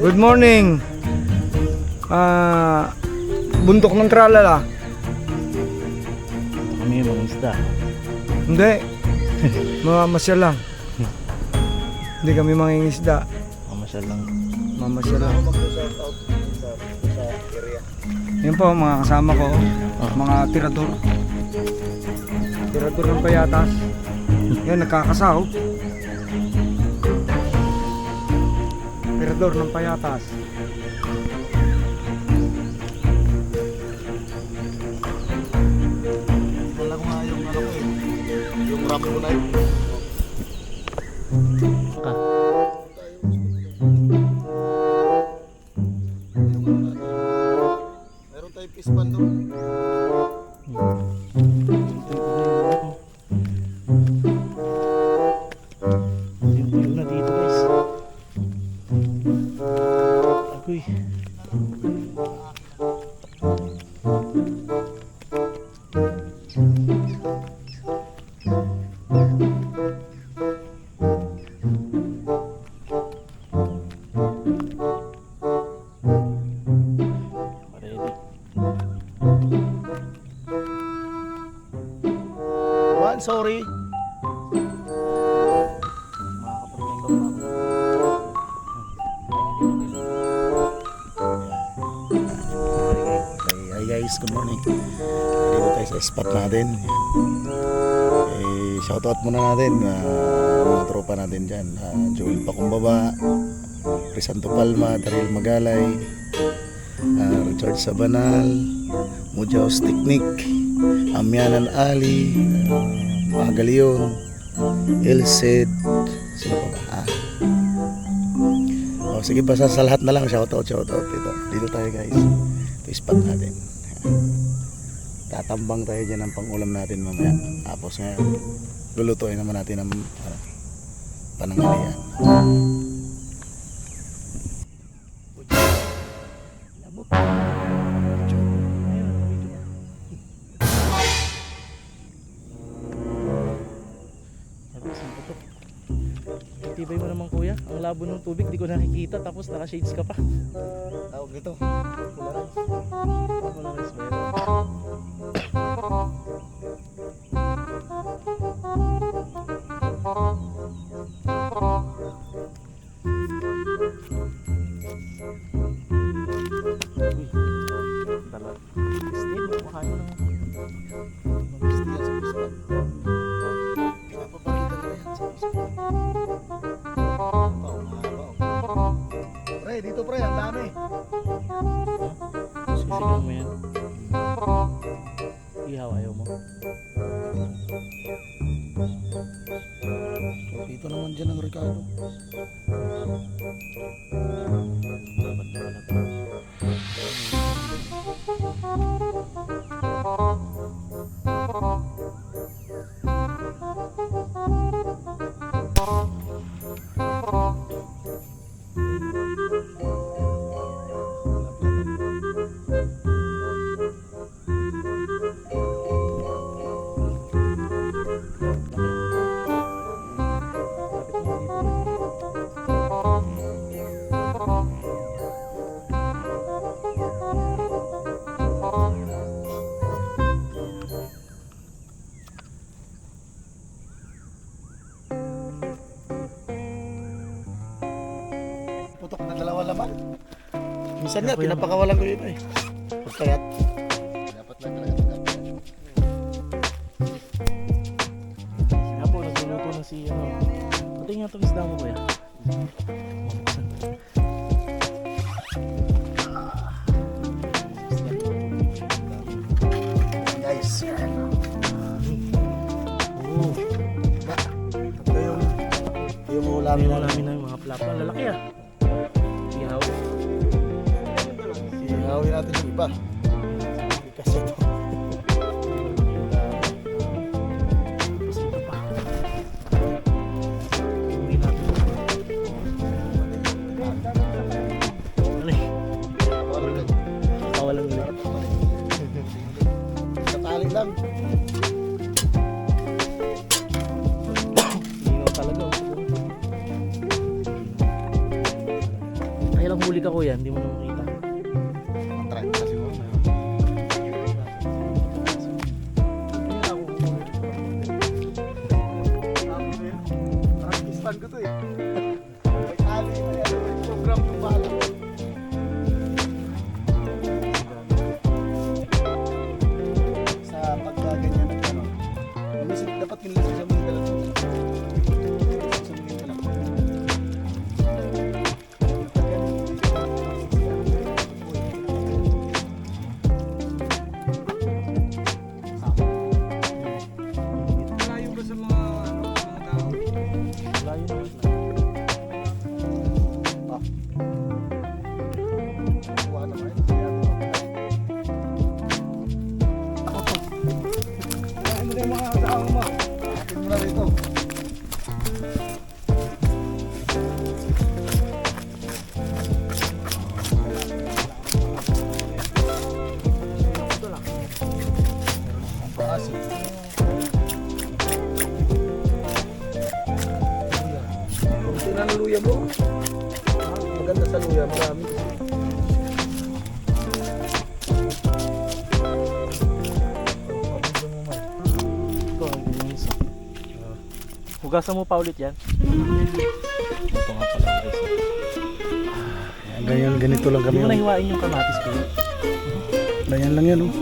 Good morning. Bundok ng Tralala. Kami mga isda. Hindi. Mamasyal lang. Hindi kami mangingisda. Mamasyal lang. Mamasyal lang. Yan po mga kasama ko. Mga tirador. Tirador ng payatas. Yan, nagkakasahog. Tirador ng payatas. Wala ko nga yung ano ko eh. Yung rap ko na yun. Meron tayong pispan doon. Yung na dito guys. Agoy. Ready. One, sorry. Hi guys, good morning. Dito tayo sa spot natin. Shoutout muna natin mga tropa natin dyan. Joel Pakumbaba, Crisanto Palma, Daryl Magalay, Richard Sabanal, Mujaos Technique, Amyanan Ali, Magalion, Elced, sino pa ba? Sige, basta sa lahat na lang, shoutout dito tayo guys. Ito spot natin. Tatambang tayo dyan ng pangulam natin mamaya. Tapos ngayon, lulutuin naman natin ng pananghalian. Tibay mo naman kuya. Ang labo ng tubig, di ko nakikita. Tapos naka-shades ka pa. Tawag dito. Polaris ba yun? Uy, dala. Stay, makain mo ng Pre, dito pre, ang dami. sisigang mo yan. Ihaw, ayaw mo. Dito naman dyan ang Ricardo. Dapat na pala to. Putok na dalawa laman. Minsan nga, pinapakawalan ko yun eh. Pagkayat. Dapat lang talaga dapat. Kaya po, nagluluto na si ano. Pati nga itong isda mo kuya. Guys. Oo. Ito yung ulamin na namin ng mga plapa. Lalaki ah. Ihaw. Ihawin natin yung iba. Kasi ito. Tapos ito pa. Uwi natin. Ano eh? Kawalan ulit. Katali lang. Linaw talaga. Ay lang huli huli ka kuya, hindi mo na makita. Try mo kasi mo. Practice ko to eh. May tali na yan. May program yung bala. Sa pagkaganyan ng ano. Dapat kinilisa sa mga talaga. Sa mga talaga. Malayo ba sa mga, mga tao? Layo na. Kuha naman. Kaya mo na yung mga tao mo. Atin mo na rito. Ang paasi. Kunti na ng luya mo. Maganda sa luya, marami. Ito, ang linis. Hugasan mo pa ulit yan. Ito nga pala guys. Ganyan, ganito lang Hindi kami. mo nahiwain yung kamatis ko. Ganyan lang yan. Oh.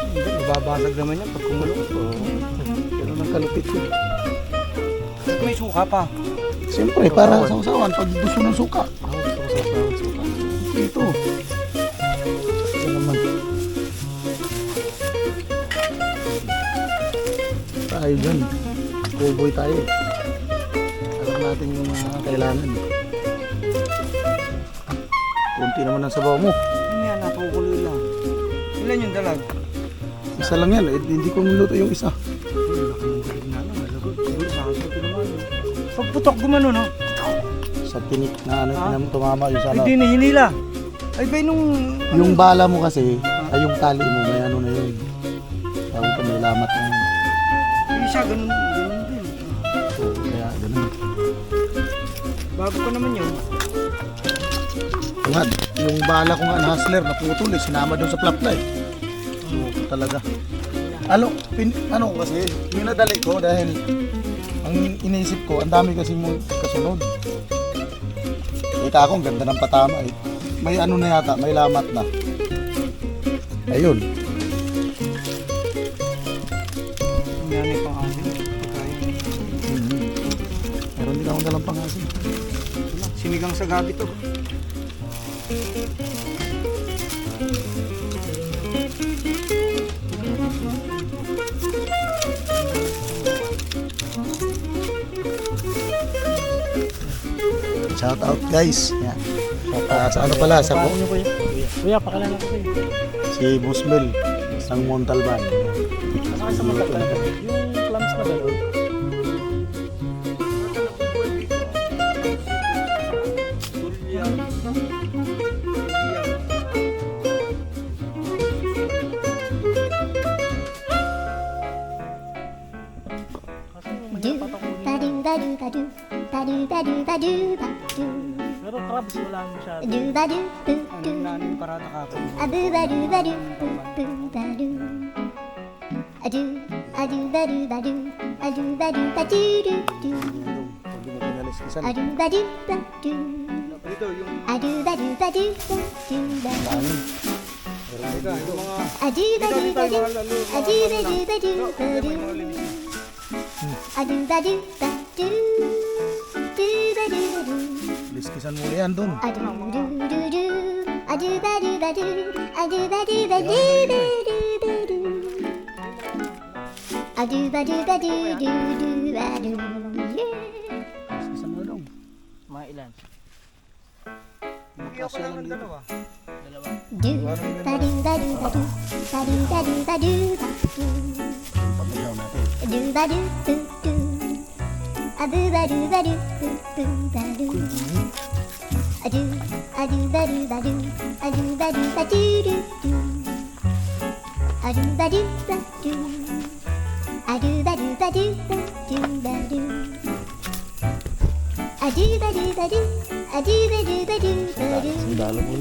Hindi, mababasag naman yan pag kumulo. Pero ng kalupit yun. May suka pa. Siyempre, para sa usawan, pag gusto ng suka. Ako gusto ko sa usawan suka. Ito. Ito naman. Tayo dyan. Cowboy tayo. Alam natin yung mga kailangan. Kunti naman ang sabaw mo. Ano yan, napakukuloy lang. Ilan yung dalag? Isa lang yan. Eh, hindi ko niluto yung isa. Uy, laki ng dalag na lang. Nalagot. Siguro sa akin ito naman. Pagputok gumano, no? Sa tinik na ano, Ha? tumama yung sana. Hindi na hinila. Ay ba nung... Yung bala mo kasi, ay yung tali mo, may ano na yun. Tawag ka, may lamat na yun. Hindi siya, ganun din. So, kaya ganun. Bago pa naman yun. Nga, yung bala ko nga na hustler, naputol eh, sinama doon sa flapla eh. Ito talaga. Ano kasi, minadali ko dahil ang iniisip ko, ang dami kasi mo kasunod. Ika ako, ang ganda ng patama eh. May ano na yata, may lamat na. Ayun. Yan may pang-asin. Meron din akong dalang pangasin. Sinigang sa gabi to. Shout out guys. Yan. Sa ano pala, sa Paano nyo kuya? Kuya, pakilala ko kayo. si Busmel ng Montalban. Saka sa mga talaga. Yung clams na gano'n. Kasi yung Do mahirap ako ba do ba do ba do ba do ba do ba do ba do pero crabs wala masyado. do ba do do Ano do na yung parada ka? a do ba do ba do do ba do a do ba do ba do a do ba do ba do do do Hindi mo pinaliskisan. a do ba do ba do Ito yung... a do ba do ba do ba do ba do Kanin. Ito, ito mga... a do ba do ba do a do ba do ba do ba do a do ba do ba do do ba do ba do Liskisan mo yan dun. a do do do do a do ba do ba do a do ba do ba do ba do ba do a do ba do ba do do do ba do yeah. Liskisan mo dun. Mga ilan? Hindi ako lang ng dalawa. Dalawa. Do ba do ba do ba do ba do ba do ba do ba do Pagkayaw natin. do ba do do do a do ba do ba do do ba do a do ba do ba do a do ba do ba do do do a do ba do ba do a do ba do ba do ba do ba do a do ba do ba do A-do-ba-do-ba-do-ba-do. Sundalo po.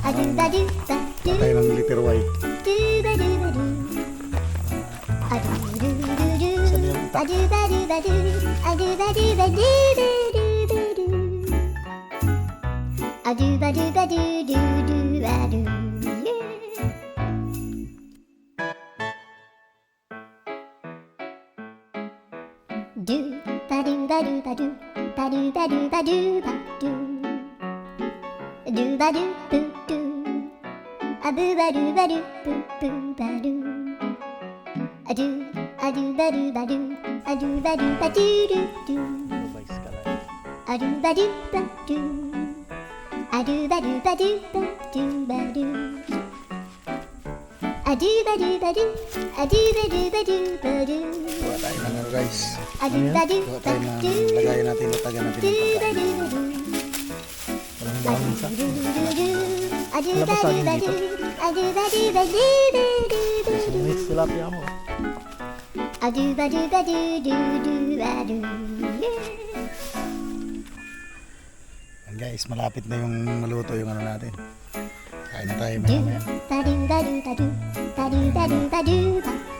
A-do-ba-do-ba-do. Tayo ng letter Y. Do-ba-do-ba-do. A-do-do-do-do. Saan yung itak? A-do-ba-do-ba-do. A-do-ba-do-ba-do-do-do-do-do. A-do-ba-do-ba-do-do-do-ba-do. Yeah. Do ba do ba do ba do ba do ba do ba do ba do do ba do boo do a boo ba do ba do boo boo ba do a do ba do ba do ba do a do ba do ba do do do Vice ka lang. a do ba do ba do a do ba do ba do ba do ba do a do ba do ba do a do ba do ba do ba do Kuha tayo ng ano guys. a do ba do Kuha ba tayo ng do lagayan natin, latagan natin ng pagkain. Walang dahon sa. May tilapia mo. Yan guys, malapit na yung maluto yung ano natin. Kain na tayo maya maya.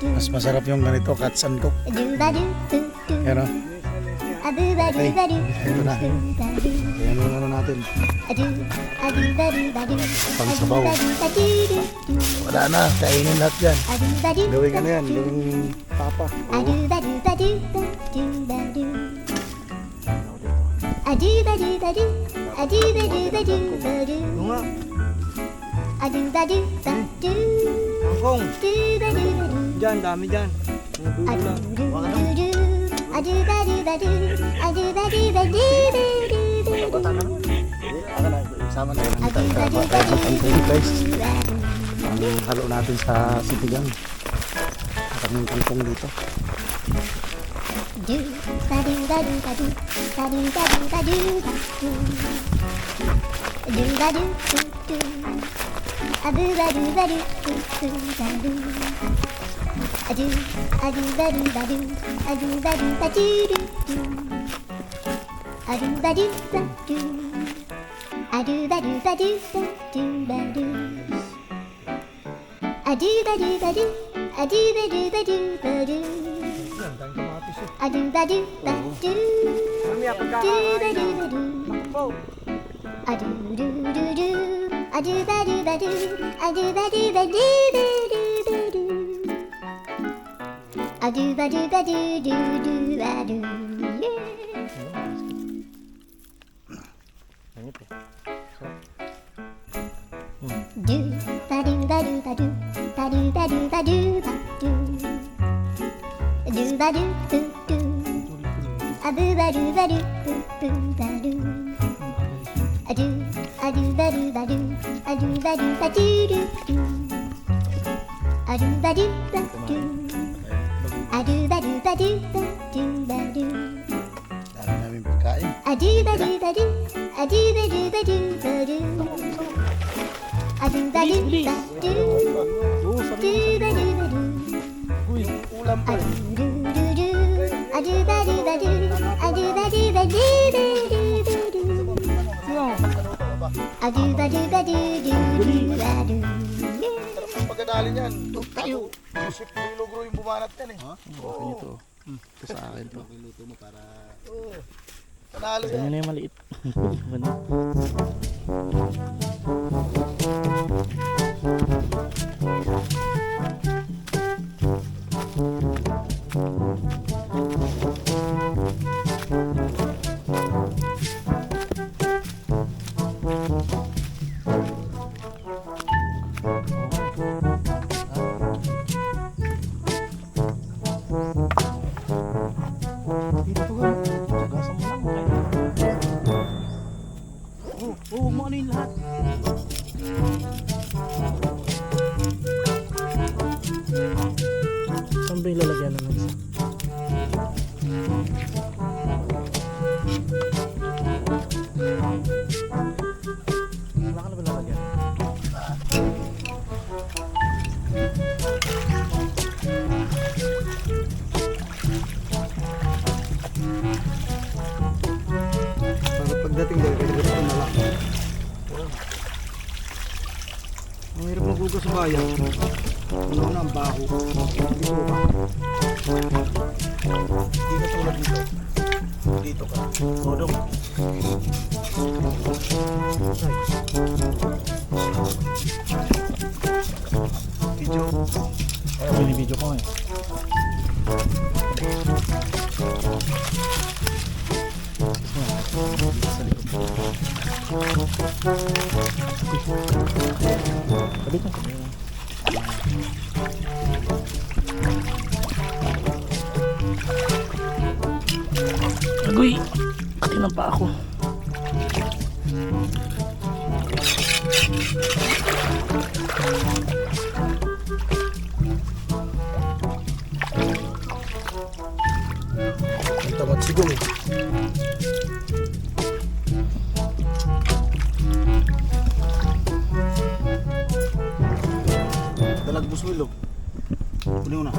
Mas masarap yung ganito, cuts and cook. Yan o. Ito na. Yan yung ano natin. Pangsabaw. Wala na, kainin lahat yan. Gawin ka na yan, gawing papa. Ito nga. Angkong. Diyan, dami dyan. Ang dulo lang. Aka na, sama na yun. Guys, ang halo natin sa sitigang. Kaming kangkong dito. Mamaya pagkakain. Po. Langit eh. Dami namin pagkain. Oo, sabi mo. Uy, Ulam pa. Pagkadali niyan. Tayo. Isip ko yung logro yung bumanat yan eh. okay nito. Ito sa akin to. Luto mo para... Panalo Ganyan yan. na yung maliit. Dito ka. Tugasan mo lang. Oo, huwag mo ano yung lahat. Saan ba yung lalagyan ng isa? Wala ka na ba lalagyan? Para pag Pagdating doon, diretso na lang. Ang hirap maghugas sa bayan. Ano na ang baho. Dito ka. Hindi na tulad dito. Dito ka. Todong. Video. Ay, binibidyo ko eh. Kabit na kami. Agoy! Katinang pa ako. Ang tamad sigong eh. Dalagbos mo ilog. Kunin mo na.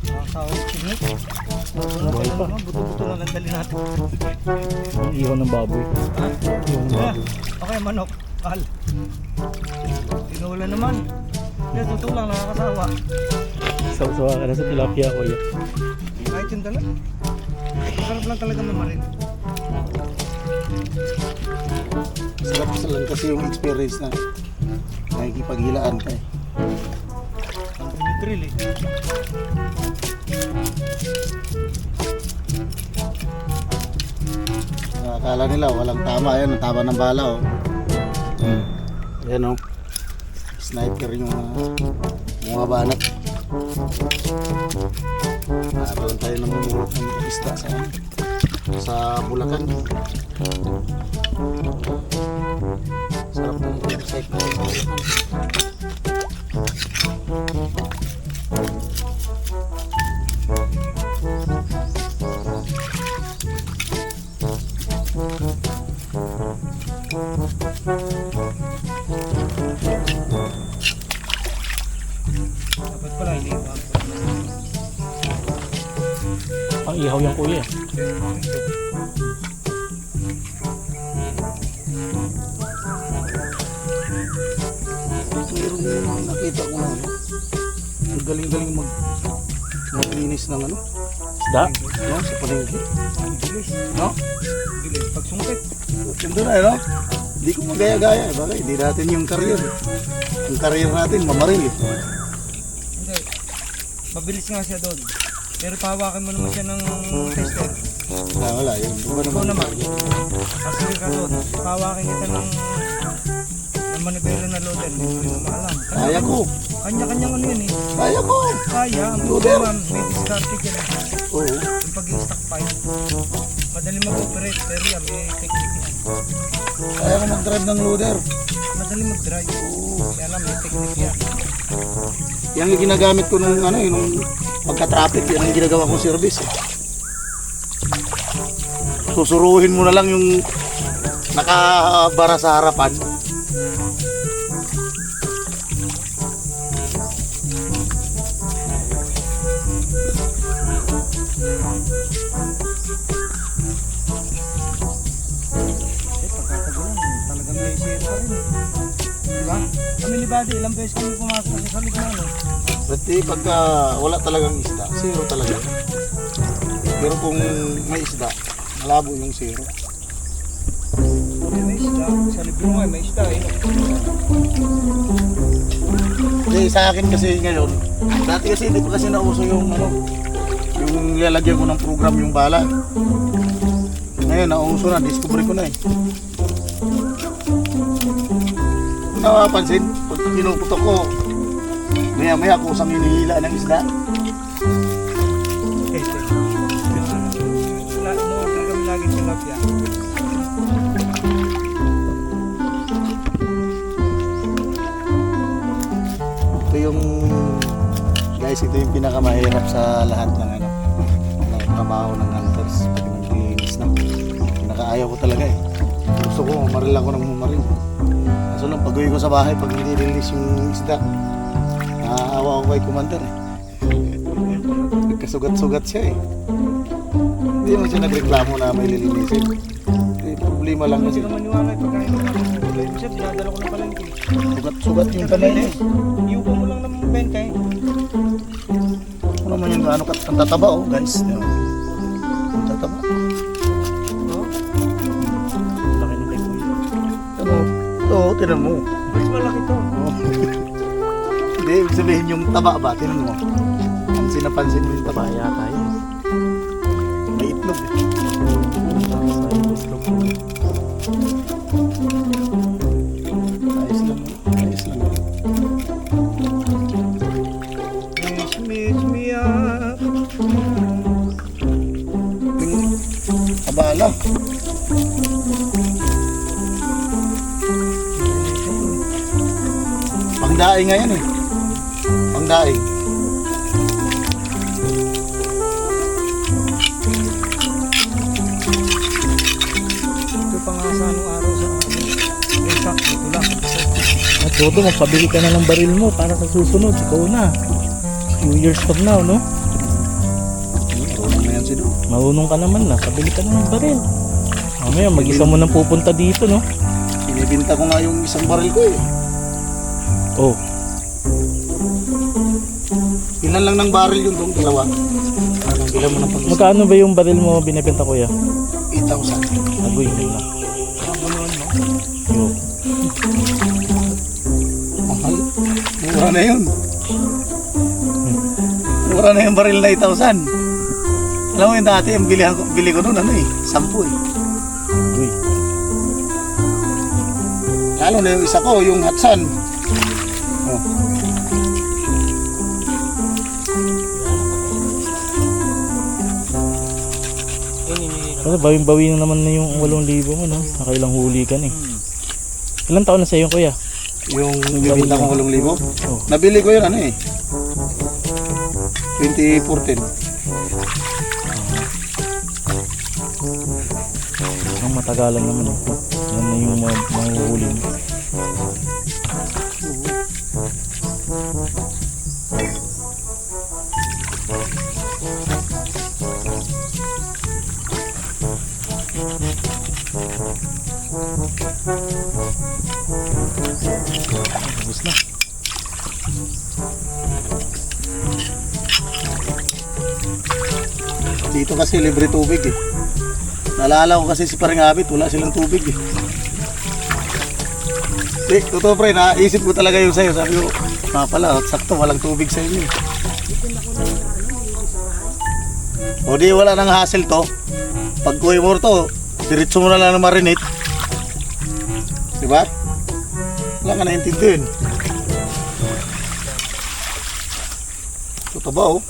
Nakakawag chinik. Buhay pa. Buto-buto lang ang dali natin. Ang ihaw ng baboy. Ha? Ihaw ng baboy. Okay, manok. Pal. Tinula naman. Yan, totoo lang, nakakasawa. Sawa-sawa ka na sa tilapia ko yan. Kahit yun talaga. Masarap lang talaga mamarin. Sarap sa lang kasi yung experience na nakikipaghilaan ka eh. Ang dinitril eh. Akala nila walang tama. Ayan, ang tama ng bala oh. Ayan oh. Sniper yung mga banat. Doon tayo namumulot ng isda sa Bulacan. Sarap ng website na Bulacan. Dapat pala iniwan. Ang ihaw yung kuya eh. Mayroong nakita ko na ano. Ang galing-galing maglinis ng ano. Isda? No? Sa palengke. Bilis. No? Bilis. Pag sungkit. Ganda na no? Hindi ko magaya-gaya. Bakit? Hindi natin yung career. Yung career natin, mamaril eh. Hindi. Mabilis nga siya doon. Pero pahawakan mo naman siya ng tester. Wala. Yun. Iba Ikaw naman. naman. Kasi ka doon. Pahawakan kita ng manibela na loader. Hindi ko rin maalam. Kaya ko. Kanya-kanyang ano yun eh. Kaya ko. Kaya. Ang Loader. man, may discarded yan eh. Oo. Yung pag-i-stockpile. Madali mag-operate. Pero yan, may technique yan. Kaya ko mag-drive ng loader. Madali mag-drive. Kaya lang, may technique yan. Yan yung ginagamit ko nung ano, nung pagka-traffic, yan ang ginagawa kong service. Eh. Susuruhin mo na lang yung nakabara sa harapan. Pagkatagulan, talagang may share pa rin. Diba? Kami ni Buddy, ilang beses kami pumasok sa salib na ano. Pati pagka wala talagang isda, zero talaga. Pero kung may isda, malabo yung zero. May isda, sa libro mo may isda eh. Kasi sa akin kasi ngayon, dati kasi hindi pa kasi nauso yung ano, yung lalagyan ko ng program yung bala. Ngayon nauso na, discover ko na eh. Kung napapansin, pag pinuputok ko, maya kusang hinihila ng isda. Umorder kami lagi sa tilapia. Ito yung Guys, ito yung pinakamahirap sa lahat ng ano, ng trabaho ng hunters pag naglilinis na. Pinakaayaw ko talaga eh. Gusto ko mamaril ako ng mamaril. Kaso lang pag uwi ko sa bahay, pag hindi release yung isda, naaawa ako kay commander eh. Nagkasugat-sugat siya eh. Hindi naman siya nagreklamo na may lilinisin. Eh, problema lang Kasi kasi. naman yung angay pagkain mo lang. Yung chef, dinadala ko ng palengke. Sugat-sugat yung kamay niya eh. Iupo mo lang ng benta eh. Ano naman yung ano, ang tataba oh guys. Ang tataba. Laki ng kay Kuya. Ano? Ito, tinan mo. Mas malaki to. Oh. Hindi, ibig sabihin yung taba ba? Tinan mo. Pansin na pansin mo yung taba. Kaya tayo. May itlog eh. Ayos lang. Ayos lang. Miss me up. Yung abala. Pangdaing nga yan eh. Pangdaing. Ito pa nga sa anong araw sa exact. Ito lang. At Dodo, magpabili ka na ng baril mo para sa susunod. Ikaw na. Few years from now, no? Marunong na yan si Do. Marunong ka naman na. Pabili ka na ng baril. Mamaya, mag-isa mo nang pupunta dito, no? Binibinta ko nga yung isang baril ko eh. Oh, Ilan lang ng baril yun dong? Dalawa. Anong bilang mo ng pag-isa? magkano ba yung baril mo binibenta, Kuya? 8,000. Agoy, yun lang. Yo. Mahal. Mura na yun. Mura na yung baril na 8,000. Alam mo yung dati, yung bili ko noon ano eh, 10 eh. Agoy. Lalo na yung isa ko, yung Hatsan. Oh. Pero bawing-bawi na naman na yung 8,000 mo, no? Nakailang huli ka na eh. Ilang taon na sa'yo, Kuya? Yung bibinta kong 8,000. Oh. Nabili ko yun ano eh. 2014. Ang matagalan naman eh. Yan na yung mahuhuli mo. Tapos na. Dito kasi libre tubig eh. Naalala ko kasi si Paring Abit, wala silang tubig eh. Totoo pre, naisip ko talaga yung sa'yo. Sabi ko, pala, sakto, walang tubig sa inyo. O di, wala nang hassle to. Pag kuhay mo to, diretso mo na lang na marinate. Diba? Wala ka naintindihin. Ito ba oh?